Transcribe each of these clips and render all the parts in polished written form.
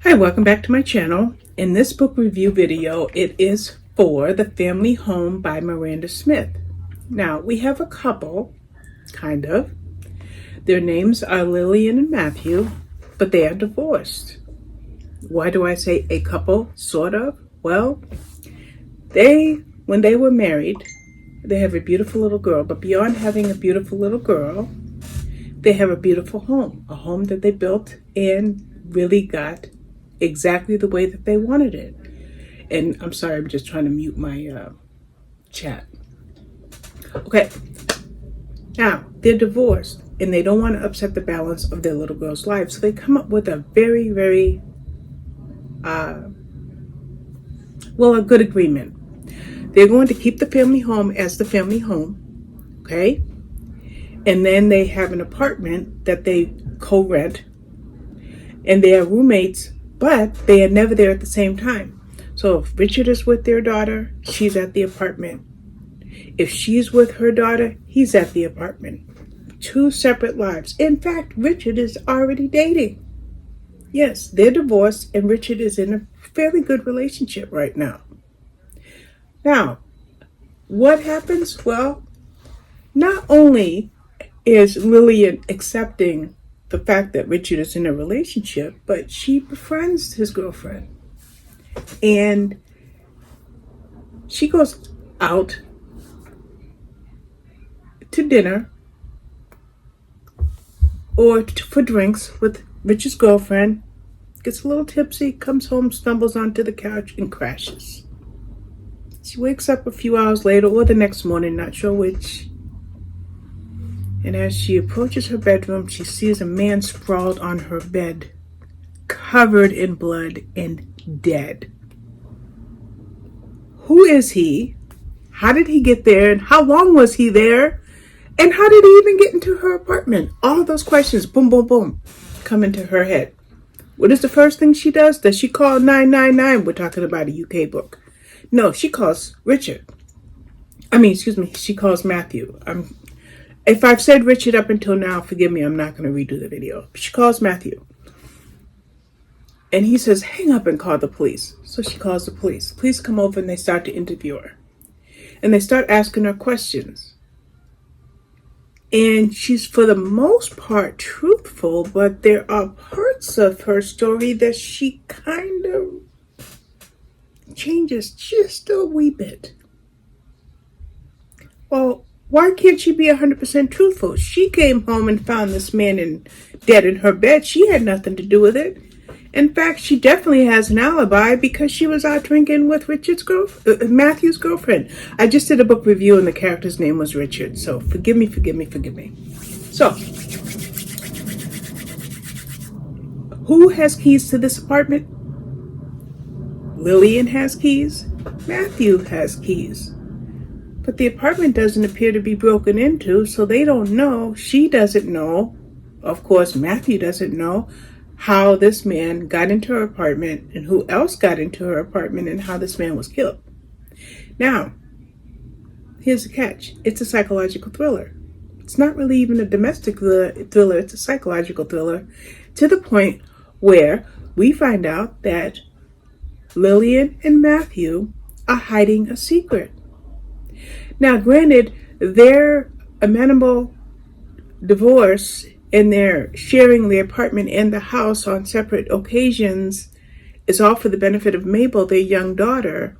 Hi, welcome back to my channel. In this book review video, it is for The Family Home by Miranda Smith. Now, we have a couple, kind of. Their names are Lillian and Matthew, but they are divorced. Why do I say a couple, sort of? Well, when they were married, they have a beautiful little girl, but beyond having a beautiful little girl, they have a beautiful home, a home that they built and really got exactly the way that they wanted it. And I'm sorry, I'm just trying to mute my chat. Okay, now they're divorced and they don't want to upset the balance of their little girl's life, so they come up with a very, very a good agreement. They're going to keep the family home as the family home, okay? And then they have an apartment that they co-rent, and they are roommates, but they are never there at the same time. So if Richard is with their daughter, she's at the apartment. If she's with her daughter, he's at the apartment. Two separate lives. In fact, Richard is already dating. Yes, they're divorced, and Richard is in a fairly good relationship right now. Now, what happens? Well, not only is Lillian accepting the fact that Richard is in a relationship, but she befriends his girlfriend. And she goes out to dinner or for drinks with Richard's girlfriend, gets a little tipsy, comes home, stumbles onto the couch, and crashes. She wakes up a few hours later or the next morning, not sure which. And as she approaches her bedroom, she sees a man sprawled on her bed, covered in blood and dead. Who is he? How did he get there? And how long was he there? And how did he even get into her apartment? All of those questions, boom, boom, boom, come into her head. What is the first thing she does? Does she call 999? We're talking about a UK book. No, she calls Richard. She calls Matthew. If I've said Richard up until now, forgive me, I'm not going to redo the video. She calls Matthew. And he says, hang up and call the police. So she calls the police. Police come over and they start to interview her. And they start asking her questions. And she's, for the most part, truthful, but there are parts of her story that she kind of changes just a wee bit. Well, why can't she be 100% truthful? She came home and found this man dead in her bed. She had nothing to do with it. In fact, she definitely has an alibi because she was out drinking with Matthew's girlfriend. I just did a book review and the character's name was Richard. So forgive me. So, who has keys to this apartment? Lillian has keys. Matthew has keys. But the apartment doesn't appear to be broken into, so they don't know. She doesn't know. Of course, Matthew doesn't know how this man got into her apartment and who else got into her apartment and how this man was killed. Now, here's the catch. It's a psychological thriller. It's not really even a domestic thriller. It's a psychological thriller to the point where we find out that Lillian and Matthew are hiding a secret. Now, granted, their amenable divorce and their sharing the apartment and the house on separate occasions is all for the benefit of Mabel, their young daughter.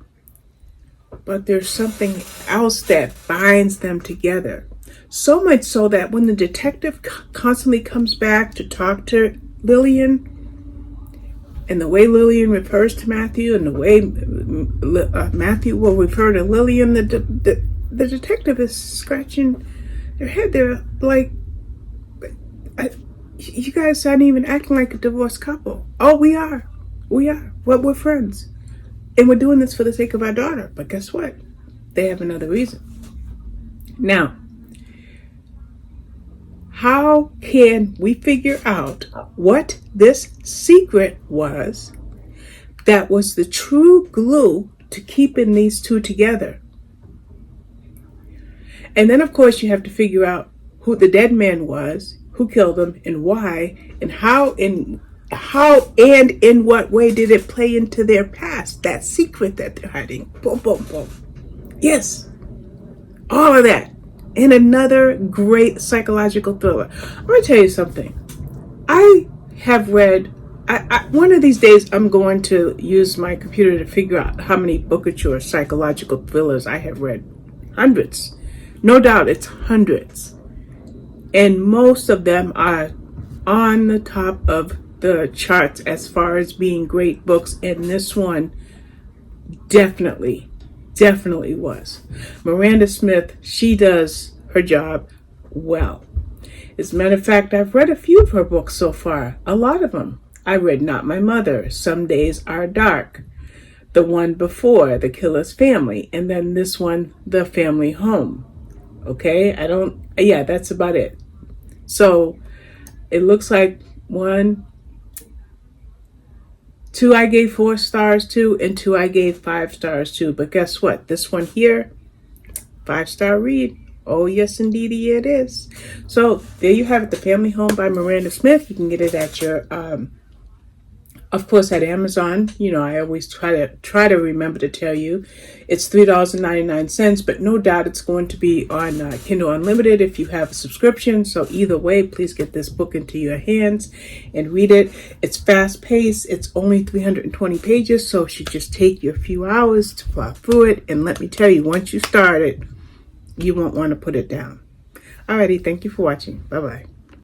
But there's something else that binds them together. So much so that when the detective constantly comes back to talk to Lillian, and the way Lillian refers to Matthew and the way Matthew will refer to Lillian, the detective is scratching their head. They're like, you guys aren't even acting like a divorced couple. Oh, we are. Well, we're friends. And we're doing this for the sake of our daughter. But guess what? They have another reason. Now, how can we figure out what this secret was that was the true glue to keeping these two together? And then, of course, you have to figure out who the dead man was, who killed him, and why, and how, and How and in what way did it play into their past? That secret that they're hiding. Boom, boom, boom. Yes, all of that. And another great psychological thriller. I'm going to tell you something. I have read, one of these days I'm going to use my computer to figure out how many Bookouture psychological thrillers I have read. Hundreds. No doubt it's hundreds. And most of them are on the top of the charts as far as being great books. And this one definitely was. Miranda Smith, she does her job well. As a matter of fact, I've read a few of her books so far, a lot of them. I read Not My Mother, Some Days Are Dark, the one before, The Killer's Family, and then this one, The Family Home. Okay, that's about it. So it looks like 1, 2 I gave 4 stars to, and 2 I gave 5 stars to. But guess what? This one here, 5-star read. Oh, yes, indeedy it is. So there you have it, The Family Home by Miranda Smith. You can get it at your, of course, at Amazon. You know, I always try to remember to tell you it's $3.99, but no doubt it's going to be on Kindle Unlimited if you have a subscription. So either way, please get this book into your hands and read it. It's fast paced. It's only 320 pages, so it should just take you a few hours to plow through it. And let me tell you, once you start it, you won't want to put it down. Alrighty, thank you for watching. Bye-bye.